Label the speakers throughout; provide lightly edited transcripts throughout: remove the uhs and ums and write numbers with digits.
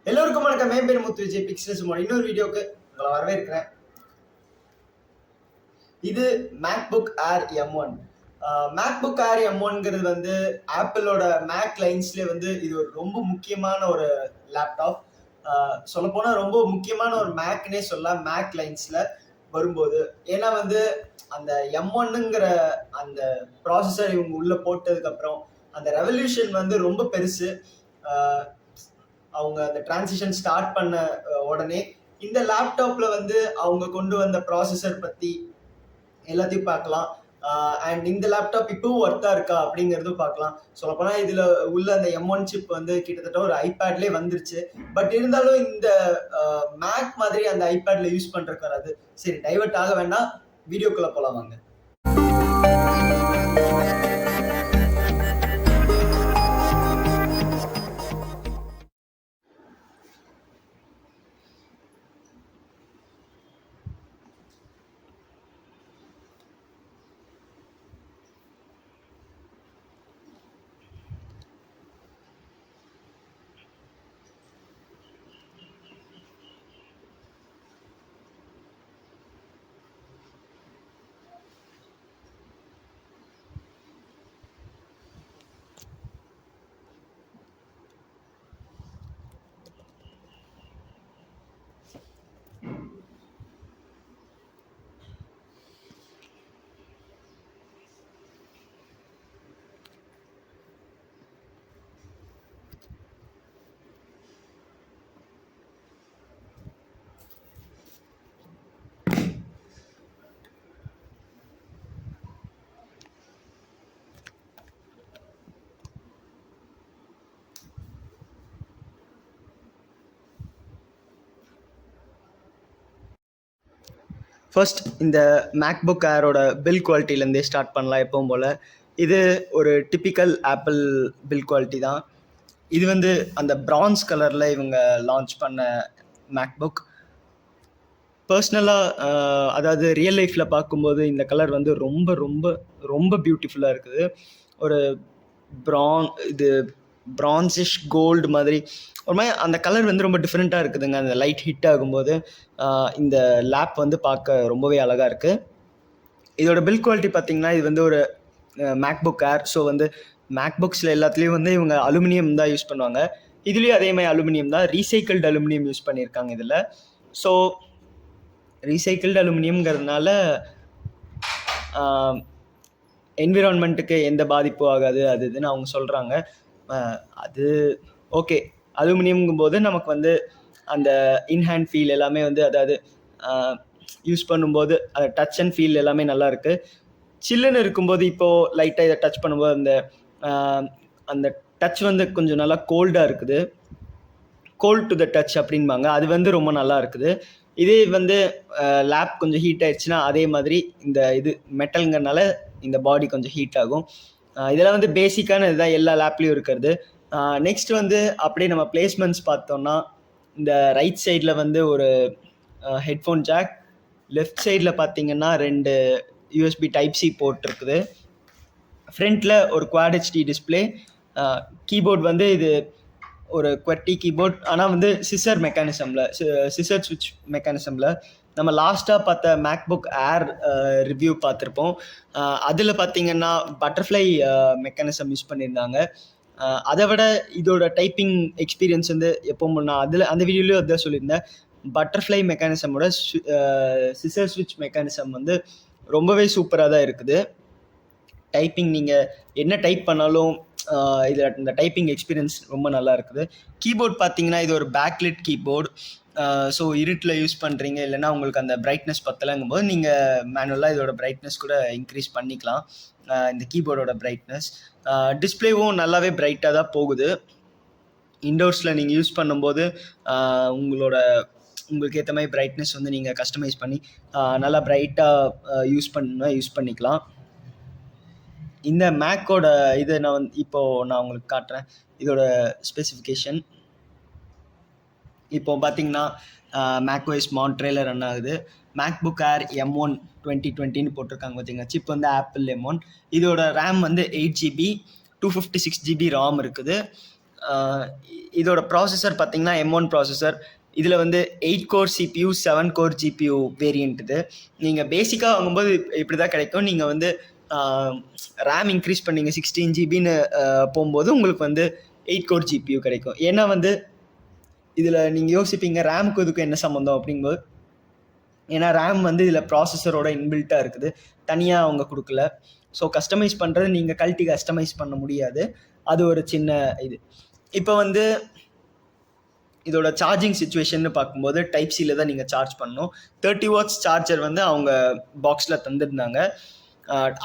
Speaker 1: எல்லோருக்கும் வணக்கம். என் பேர் முத்து விஜய். பிக்சல்ஸ் இன்னொரு வீடியோக்கு உங்களை வரவேற்கிறேன். இது MacBook Air M1. MacBook Air M1ங்கிறது வந்து ஆப்பிளோட மேக் லைன்ஸ்லேயே வந்து இது ஒரு ரொம்ப முக்கியமான ஒரு லேப்டாப். சொல்லப்போனால் ரொம்ப முக்கியமான ஒரு மேக்னே சொல்லலாம் மேக் லைன்ஸில் வரும்போது. ஏன்னா வந்து அந்த M1ங்கிற அந்த ப்ராசஸர் இவங்க உள்ளே போட்டதுக்கப்புறம் அந்த ரெவல்யூஷன் வந்து ரொம்ப பெருசு. அவங்க அந்த டிரான்சிஷன் ஸ்டார்ட் பண்ண உடனே இந்த லேப்டாப்ல வந்து அவங்க கொண்டு வந்த ப்ராசஸர் பத்தி எல்லாத்தையும் பார்க்கலாம். அண்ட் இந்த லேப்டாப் இப்பவும் ஒர்த்தா இருக்கா அப்படிங்கிறதும் பார்க்கலாம். சொல்லப்போனா இதுல உள்ள அந்த M1 சிப் வந்து கிட்டத்தட்ட ஒரு ஐபேட்லேயே வந்துருச்சு. பட் இருந்தாலும் இந்த மேக் மாதிரி அந்த ஐபேட்ல யூஸ் பண்றதுக்கு வராது. சரி, டைவர்ட் ஆக வேண்டாம், வீடியோக்குள்ள போலாம் வாங்க. ஃபர்ஸ்ட் இந்த மேக்புக் ஏரோட பில் குவாலிட்டிலேருந்தே ஸ்டார்ட் பண்ணலாம். எப்பவும் போல் இது ஒரு டிப்பிக்கல் ஆப்பிள் பில் குவாலிட்டி தான். இது வந்து அந்த பிரான்ஸ் கலரில் இவங்க லான்ச் பண்ண மேக்புக். பர்சனலாக அதாவது ரியல் லைஃப்பில் பார்க்கும்போது இந்த கலர் வந்து ரொம்ப ரொம்ப ரொம்ப பியூட்டிஃபுல்லாக இருக்குது. ஒரு பிரான்சிஷ் கோல்டு மாதிரி ஒரு மாதிரி அந்த கலர் வந்து ரொம்ப டிஃப்ரெண்ட்டாக இருக்குதுங்க. அந்த லைட் ஹிட் ஆகும்போது இந்த லேப் வந்து பார்க்க ரொம்பவே அழகாக இருக்குது. இதோட பில் குவாலிட்டி பார்த்திங்கன்னா இது வந்து ஒரு மேக்புக் ஏர். ஸோ வந்து மேக்புக்ஸில் எல்லாத்துலேயும் வந்து இவங்க அலுமினியம் தான் யூஸ் பண்ணுவாங்க. இதுலேயும் அதே மாதிரி அலுமினியம் தான், ரீசைக்கிள்டு அலுமினியம் யூஸ் பண்ணியிருக்காங்க இதில். ஸோ ரீசைக்கிள்டு அலுமினியம்ங்கிறதுனால என்விரான்மெண்ட்டுக்கு எந்த பாதிப்பும் ஆகாது அது இதுன்னு அவங்க சொல்கிறாங்க. அது ஓகே. அலுமினியம்ங்கும் போது நமக்கு வந்து அந்த இன்ஹேண்ட் ஃபீல் எல்லாமே வந்து அதாவது யூஸ் பண்ணும்போது அந்த டச் அண்ட் ஃபீல் எல்லாமே நல்லா இருக்குது. சில்லுன்னு இருக்கும்போது இப்போது லைட்டாக இதை டச் பண்ணும்போது அந்த டச் வந்து கொஞ்சம் நல்லா கோல்டாக இருக்குது. கோல்ட் டு த டச் அப்படின்பாங்க, அது வந்து ரொம்ப நல்லா இருக்குது. இதே வந்து லேப் கொஞ்சம் ஹீட் ஆயிடுச்சுன்னா அதே மாதிரி இந்த இது மெட்டலுங்கிறனால இந்த பாடி கொஞ்சம் ஹீட் ஆகும். இதெல்லாம் வந்து பேசிக்கான இதுதான் எல்லா லேப்லேயும் இருக்கிறது. நெக்ஸ்ட் வந்து அப்படியே நம்ம பிளேஸ்மெண்ட்ஸ் பார்த்தோம்னா இந்த ரைட் சைடில் வந்து ஒரு ஹெட்ஃபோன் ஜாக், லெஃப்ட் சைடில் பார்த்தீங்கன்னா 2 USB டைப் சி போர்ட் இருக்குது. ஃப்ரண்ட்டில் ஒரு குவாட் HD டிஸ்பிளே. கீபோர்ட் வந்து இது ஒரு QWERTY கீபோர்ட், ஆனால் வந்து சிசர் ஸ்விட்ச் மெக்கானிசமில். நம்ம லாஸ்ட்டாக பார்த்த மேக்புக் ஏர் ரிவ்யூ பார்த்துருப்போம். அதில் பார்த்திங்கன்னா பட்டர்ஃப்ளை மெக்கானிசம் யூஸ் பண்ணியிருந்தாங்க. அதை விட இதோட டைப்பிங் எக்ஸ்பீரியன்ஸ் வந்து எப்போ நான் அந்த வீடியோலையும் அதான் சொல்லியிருந்தேன். பட்டர்ஃப்ளை மெக்கானிசமோட சிசர் ஸ்விட்ச் மெக்கானிசம் வந்து ரொம்பவே சூப்பராக தான் இருக்குது. டைப்பிங் நீங்கள் என்ன டைப் பண்ணாலும் இதில் இந்த டைப்பிங் எக்ஸ்பீரியன்ஸ் ரொம்ப நல்லா இருக்குது. கீபோர்ட் பார்த்தீங்கன்னா இது ஒரு பேக்லிட் கீபோர்டு. ஸோ இருட்டில் யூஸ் பண்ணுறீங்க, இல்லைன்னா உங்களுக்கு அந்த பிரைட்னஸ் பத்தலைங்கும் போது நீங்கள் மேனுவலாக இதோட பிரைட்னஸ் கூட இன்க்ரீஸ் பண்ணிக்கலாம். இந்த கீபோர்டோட பிரைட்னஸ், டிஸ்பிளேவும் நல்லாவே பிரைட்டாக தான் போகுது. இன்டோர்ஸில் நீங்கள் யூஸ் பண்ணும்போது உங்களுக்கு ஏற்ற மாதிரி பிரைட்னஸ் வந்து நீங்கள் கஸ்டமைஸ் பண்ணி நல்லா பிரைட்டாக யூஸ் பண்ணிக்கலாம். இந்த மேக்கோட இது நான் உங்களுக்கு காட்டுறேன். இதோட ஸ்பெசிஃபிகேஷன் இப்போ பார்த்தீங்கன்னா மேக்ஓஎஸ் மான்ட்ரேல ரன் ஆகுது. மேக்புக் ஏர் M1 2020 போட்டிருக்காங்க பார்த்தீங்கன்னா. சிப் வந்து ஆப்பிள் M1. இதோட ரேம் வந்து 8 GB, 256 GB ராம் இருக்குது. இதோட ப்ராசஸர் பார்த்தீங்கன்னா M1 ப்ராசஸர். இதில் வந்து 8 core CPU 7 core GPU variant இது. நீங்கள் பேசிக்காக வாங்கும்போது இப்படி தான் கிடைக்கும். நீங்கள் வந்து ரேம் இன்க்ரீஸ் பண்ணீங்க 16 ஜிபின்னு போகும்போது உங்களுக்கு வந்து 8 கோர் GPU கிடைக்கும். ஏன்னா வந்து இதில் நீங்கள் யோசிப்பீங்க ரேமுக்கு இதுக்கும் என்ன சம்மந்தம் அப்படிங்கும்போது, ஏன்னா ரேம் வந்து இதில் ப்ராசஸரோட இன்பில்ட்டாக இருக்குது, தனியாக அவங்க கொடுக்கல. ஸோ கஸ்டமைஸ் பண்ணுறது நீங்கள் கழட்டி கஸ்டமைஸ் பண்ண முடியாது. அது ஒரு சின்ன இது. இப்போ வந்து இதோட சார்ஜிங் சுச்சுவேஷன் பார்க்கும்போது டைப் சியில் தான் நீங்கள் சார்ஜ் பண்ணணும். 30 வாட்ஸ் சார்ஜர் வந்து அவங்க பாக்ஸில் தந்துருந்தாங்க.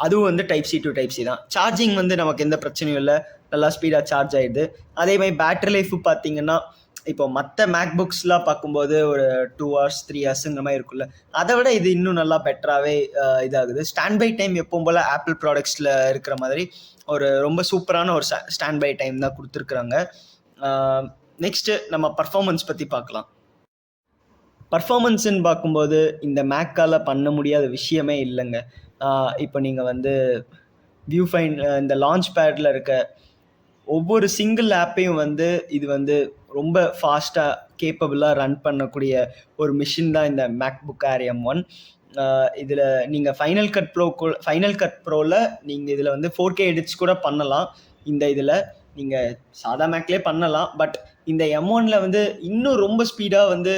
Speaker 1: அதுவும் வந்து type C to type C தான். சார்ஜிங் வந்து நமக்கு எந்த பிரச்சனையும் இல்லை, நல்லா ஸ்பீடாக சார்ஜ் ஆகிடுது. அதே மாதிரி பேட்டரி லைஃப் பார்த்தீங்கன்னா இப்போ மற்ற மேக்புக்ஸ்லாம் பார்க்கும்போது ஒரு 2 ஹவர்ஸ் 3 ஹவர்ஸுங்கிற மாதிரி இருக்குல்ல, அதை விட இது இன்னும் நல்லா பெட்டராகவே இதாகுது. ஸ்டாண்ட் பை டைம் எப்பவும் போல் ஆப்பிள் ப்ராடக்ட்ஸில் இருக்கிற மாதிரி ஒரு ரொம்ப சூப்பரான ஒரு ஸ்டாண்ட் பை டைம் தான் கொடுத்துருக்குறாங்க. நெக்ஸ்ட்டு நம்ம பர்ஃபார்மன்ஸ் பற்றி பார்க்கலாம். பர்ஃபார்மன்ஸுன்னு பார்க்கும்போது இந்த மேக்கால் பண்ண முடியாத விஷயமே இல்லைங்க. இப்போ நீங்கள் வந்து வியூ ஃபைண்ட் இந்த லான்ச் பேடில் இருக்க ஒவ்வொரு சிங்கிள் ஆப்பையும் வந்து இது வந்து ரொம்ப ஃபாஸ்ட்டாக கேப்பபிளாக ரன் பண்ணக்கூடிய ஒரு மிஷின் தான் இந்த மேக்புக் ஏர் M1. இதில் நீங்கள் ஃபைனல் கட் ப்ரோவில் நீங்கள் இதில் வந்து 4K எடிட்ஸ் கூட பண்ணலாம். இந்த இதில் நீங்கள் சாதா மேக்லேயே பண்ணலாம். பட் இந்த M1ல் வந்து இன்னும் ரொம்ப ஸ்பீடாக வந்து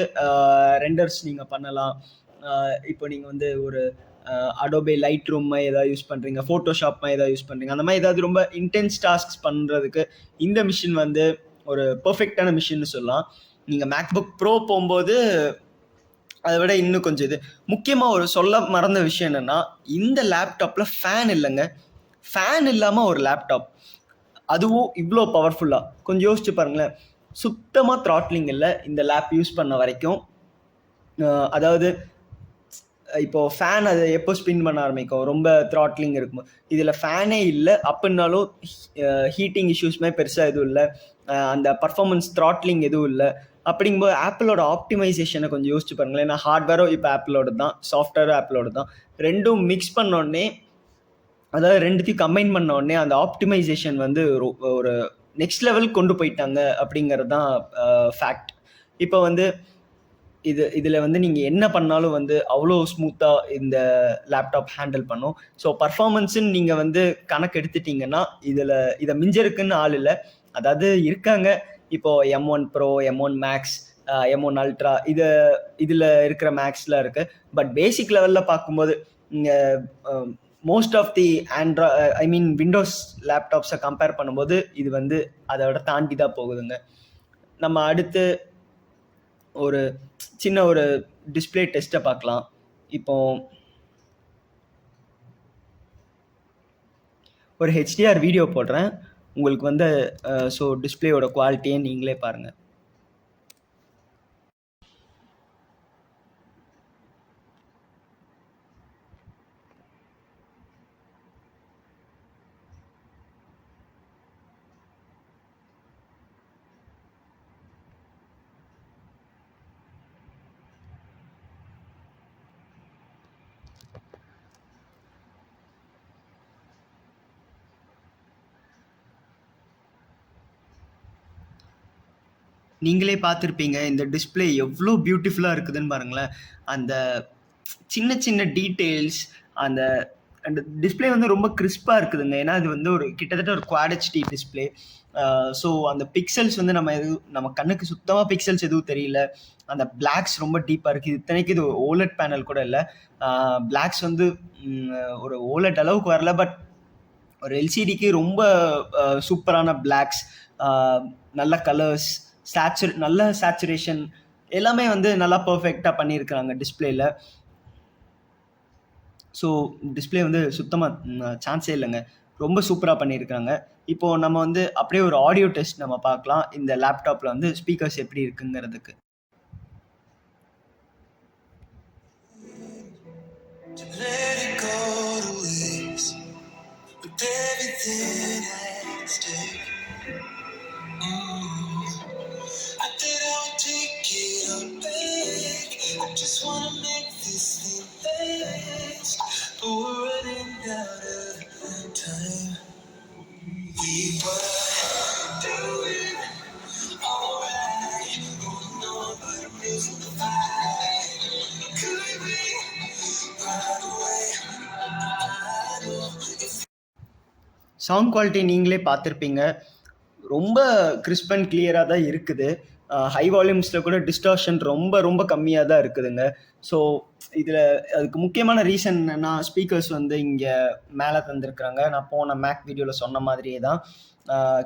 Speaker 1: ரெண்டர்ஸ் நீங்கள் பண்ணலாம். இப்போ நீங்கள் வந்து ஒரு அடோபே லைட் ரூம் ஏதாவது யூஸ் பண்ணுறீங்க, ஃபோட்டோஷாப் ஏதாவது யூஸ் பண்ணுறீங்க, அந்த மாதிரி ஏதாவது ரொம்ப இன்டென்ஸ் டாஸ்க்ஸ் பண்ணுறதுக்கு இந்த மிஷின் வந்து ஒரு பர்ஃபெக்டான மிஷின்னு சொல்லலாம். நீங்கள் மேக்புக் ப்ரோ போகும்போது அதை விட இன்னும் கொஞ்சம் இது. முக்கியமாக ஒரு சொல்ல மறந்த விஷயம் என்னென்னா, இந்த லேப்டாப்பில் ஃபேன் இல்லைங்க. ஃபேன் இல்லாமல் ஒரு லேப்டாப், அதுவும் இவ்வளோ பவர்ஃபுல்லாக, கொஞ்சம் யோசிச்சு பாருங்களேன். சுத்தமாக த்ராட்லிங் இல்லை இந்த லேப் யூஸ் பண்ண வரைக்கும். அதாவது இப்போது ஃபேன் அது எப்போ ஸ்பின் பண்ண ஆரம்பிக்கும், ரொம்ப த்ராட்லிங் இருக்கும். இதில் ஃபேனே இல்லை அப்படின்னாலும் ஹீட்டிங் இஷ்யூஸ்மே பெருசாக எதுவும் இல்லை, அந்த பர்ஃபார்மன்ஸ் த்ராட்லிங் எதுவும் இல்லை. அப்படிங்கும்போது ஆப்பிளோட ஆப்டிமைசேஷனை கொஞ்சம் யோசிச்சு பாருங்களேன். ஏன்னா ஹார்ட்வேரும் இப்போ ஆப்பிளோட தான், சாஃப்ட்வேரும் ஆப்பிளோட தான். ரெண்டும் மிக்ஸ் பண்ணோடனே, அதாவது ரெண்டுத்தையும் கம்பைன் பண்ண உடனே அந்த ஆப்டிமைசேஷன் வந்து ஒரு நெக்ஸ்ட் லெவல் கொண்டு போயிட்டாங்க அப்படிங்கிறது தான் ஃபேக்ட். இப்போ வந்து இதில் வந்து நீங்கள் என்ன பண்ணாலும் வந்து அவ்வளோ ஸ்மூத்தாக இந்த லேப்டாப் ஹேண்டில் பண்ணும். ஸோ பர்ஃபார்மன்ஸுன்னு நீங்கள் வந்து கணக்கு எடுத்துட்டிங்கன்னா இதை மிஞ்சிருக்குன்னு ஆள் இல்லை. அதாவது இருக்காங்க, இப்போது M1 Pro, M1 Max, M1 Ultra, இதில் இருக்கிற மேக்ஸ்லாம் இருக்குது. பட் பேசிக் லெவலில் பார்க்கும்போது மோஸ்ட் ஆஃப் தி விண்டோஸ் லேப்டாப்ஸை கம்பேர் பண்ணும்போது இது வந்து அதோட தாண்டி தான் போகுதுங்க. நம்ம அடுத்து ஒரு சின்ன ஒரு டிஸ்பிளே டெஸ்ட்டை பார்க்கலாம். இப்போ ஒரு HDR வீடியோ போடுறேன் உங்களுக்கு வந்து. ஸோ டிஸ்பிளேயோட குவாலிட்டியை நீங்களே பாருங்கள். நீங்களே பார்த்துருப்பீங்க இந்த டிஸ்பிளே எவ்வளோ பியூட்டிஃபுல்லாக இருக்குதுன்னு பாருங்களேன். அந்த சின்ன சின்ன டீட்டெயில்ஸ், அந்த அந்த டிஸ்பிளே வந்து ரொம்ப கிறிஸ்பாக இருக்குதுங்க. ஏன்னா இது வந்து ஒரு கிட்டத்தட்ட ஒரு குவாட் HD டிஸ்பிளே. ஸோ அந்த பிக்சல்ஸ் வந்து நம்ம கண்ணுக்கு சுத்தமாக பிக்சல்ஸ் எதுவும் தெரியல. அந்த பிளாக்ஸ் ரொம்ப டீப்பாக இருக்குது. இத்தனைக்கு இது OLED பேனல் கூட இல்லை. பிளாக்ஸ் வந்து ஒரு OLED அளவுக்கு வரல, பட் ஒரு LCDக்கு ரொம்ப சூப்பரான பிளாக்ஸ், நல்ல கலர்ஸ், நல்ல சேச்சுரேஷன், எல்லாமே வந்து நல்லா பர்ஃபெக்டாக பண்ணியிருக்கிறாங்க டிஸ்பிளேல. ஸோ டிஸ்பிளே வந்து சுத்தமாக சான்ஸே இல்லைங்க, ரொம்ப சூப்பராக பண்ணியிருக்காங்க. இப்போது நம்ம வந்து அப்படியே ஒரு ஆடியோ டெஸ்ட் நம்ம பார்க்கலாம், இந்த லேப்டாப்பில் வந்து ஸ்பீக்கர்ஸ் எப்படி இருக்குங்கிறதுக்கு. சவுண்ட் குவாலிட்டி நீங்களே பார்த்துருப்பீங்க. ரொம்ப கிறிஸ்ப் அண்ட் கிளியராக தான் இருக்குது. ஹை வால்யூம்ஸில் கூட டிஸ்டார்ஷன் ரொம்ப ரொம்ப கம்மியாக தான் இருக்குதுங்க. ஸோ இதில் அதுக்கு முக்கியமான ரீசன் என்னென்னா, ஸ்பீக்கர்ஸ் வந்து இங்கே மேலே தந்திருக்கிறாங்க. நான் போன மேக் வீடியோவில் சொன்ன மாதிரியே தான்.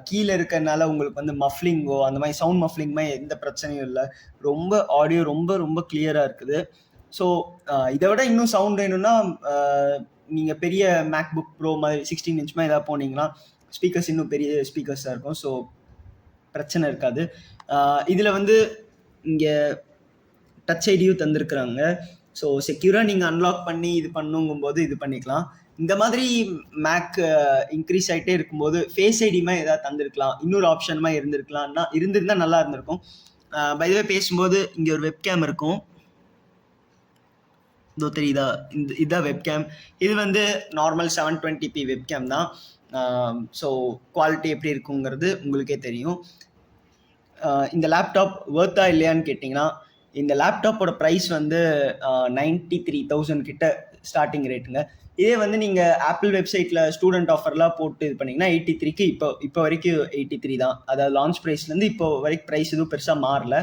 Speaker 1: கீழே இருக்கிறதுனால உங்களுக்கு வந்து மஃப்லிங்கோ அந்த மாதிரி சவுண்ட் மஃப்லிங்குமே எந்த பிரச்சனையும் இல்லை. ரொம்ப ஆடியோ ரொம்ப ரொம்ப கிளியராக இருக்குது. ஸோ இதை விட இன்னும் சவுண்ட் வேணும்னா நீங்கள் பெரிய மேக்புக் ப்ரோ மாதிரி 16 இன்ச் மாதிரி ஏதாவது போனீங்கன்னா ஸ்பீக்கர்ஸ் இன்னும் பெரிய ஸ்பீக்கர்ஸாக இருக்கும். ஸோ பிரச்சனை இருக்காது. இதில் வந்து இங்கே டச் ஐடியும் தந்திருக்கிறாங்க. ஸோ செக்யூராக நீங்கள் அன்லாக் பண்ணி இது பண்ணுங்கும்போது இது பண்ணிக்கலாம். இந்த மாதிரி மேக் இன்க்ரீஸ் ஆகிட்டே இருக்கும்போது ஃபேஸ் ஐடியுமே ஏதாவது தந்திருக்கலாம், இன்னொரு ஆப்ஷனுமா இருந்திருந்தால் நல்லா இருந்திருக்கும். பைதவே பேசும்போது இங்கே ஒரு வெப்கேம் இருக்கும், இதோ தெரியுதா, இதுதான் வெப்கேம். இது வந்து நார்மல் 720p வெப்கேம் தான். ஸோ குவாலிட்டி எப்படி இருக்குங்கிறது உங்களுக்கே தெரியும். இந்த லேப்டாப் ஒர்த்தா இல்லையான்னு கேட்டிங்கன்னா, இந்த லேப்டாப்போட ப்ரைஸ் வந்து 93,000 கிட்ட ஸ்டார்டிங் ரேட்டுங்க. இதே வந்து நீங்கள் ஆப்பிள் வெப்சைட்டில் ஸ்டூடெண்ட் ஆஃபர்லாம் போட்டு இது பண்ணிங்கன்னா 83க்கு இப்போ வரைக்கும் 83 தான். அதாவது லான்ச் ப்ரைஸ்லேருந்து இப்போ வரைக்கும் ப்ரைஸ் எதுவும் பெருசாக மாறல.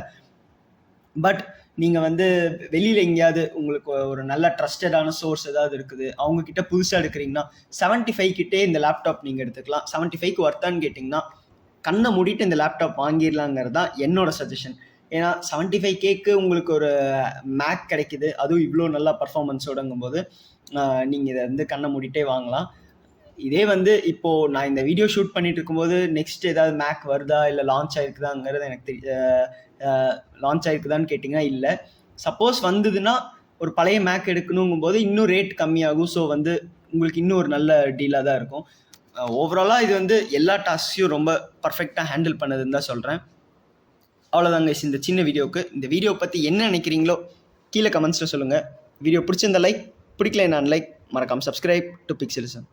Speaker 1: பட் நீங்கள் வந்து வெளியில் எங்கேயாவது உங்களுக்கு ஒரு நல்ல ட்ரஸ்டடான சோர்ஸ் ஏதாவது இருக்குது, அவங்கக்கிட்ட புதுசாக எடுக்கிறீங்கன்னா 75 கிட்டே இந்த லேப்டாப் நீங்கள் எடுத்துக்கலாம். 75க்கு ஒர்த்தான்னு கேட்டிங்கன்னா கண்ணை மூடிட்டு இந்த லேப்டாப் வாங்கிடலாங்கிறது தான் என்னோட சஜஷன். ஏன்னா 75Kக்கு உங்களுக்கு ஒரு மேக் கிடைக்குது, அதுவும் இவ்வளோ நல்லா பர்ஃபார்மன்ஸோடங்கும் போது நீங்கள் இதை வந்து கண்ணை மூடிட்டே வாங்கலாம். இதே வந்து இப்போது நான் இந்த வீடியோ ஷூட் பண்ணிட்டு இருக்கும்போது நெக்ஸ்ட் ஏதாவது மேக் வருதா இல்லை லான்ச் ஆகிருக்குதாங்கிறது எனக்கு லான்ச் ஆகிருக்குதான்னு கேட்டிங்கன்னா இல்லை. சப்போஸ் வந்ததுன்னா ஒரு பழைய மேக் எடுக்கணுங்கும்போது இன்னும் ரேட் கம்மியாகும். ஸோ வந்து உங்களுக்கு இன்னும் ஒரு நல்ல டீலாக தான் இருக்கும். ஓவராலாக இது வந்து எல்லா டாஸ்க்கையும் ரொம்ப பர்ஃபெக்டாக ஹேண்டில் பண்ணதுன்னு தான் சொல்கிறேன். அவ்வளோதாங்க இந்த சின்ன வீடியோவுக்கு. இந்த வீடியோ பற்றி என்ன நினைக்கிறீங்களோ கீழே கமெண்ட்ஸில் சொல்லுங்கள். வீடியோ பிடிச்சிருந்த லைக், பிடிக்கல நான் லைக், மறக்காமல் சப்ஸ்கிரைப் டு பிக்சலிசம்.